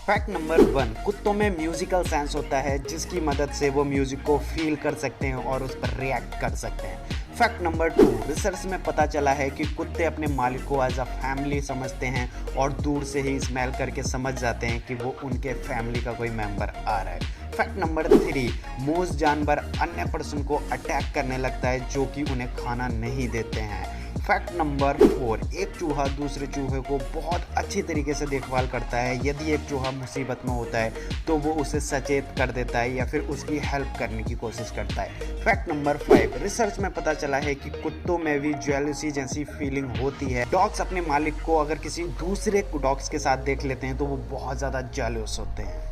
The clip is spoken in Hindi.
फैक्ट नंबर 1, कुत्तों में म्यूजिकल सेंस होता है जिसकी मदद से वो म्यूजिक को फील कर सकते हैं और उस पर रिएक्ट कर सकते हैं। फैक्ट नंबर 2, रिसर्च में पता चला है कि कुत्ते अपने मालिक को एज अ फैमिली समझते हैं और दूर से ही स्मेल करके समझ जाते हैं कि वो उनके फैमिली का कोई मेंबर आ रहा है। फैक्ट नंबर 3, मोस्ट जानवर अन्य पर्सन को अटैक करने लगता है जो कि उन्हें खाना नहीं देते हैं। फैक्ट नंबर 4, एक चूहा दूसरे चूहे को बहुत अच्छी तरीके से देखभाल करता है। यदि एक चूहा मुसीबत में होता है तो वो उसे सचेत कर देता है या फिर उसकी हेल्प करने की कोशिश करता है। फैक्ट नंबर 5, रिसर्च में पता चला है कि कुत्तों में भी जेलसी जैसी फीलिंग होती है। डॉग्स अपने मालिक को अगर किसी दूसरे डॉग्स के साथ देख लेते हैं तो वो बहुत ज़्यादा जेलस होते हैं।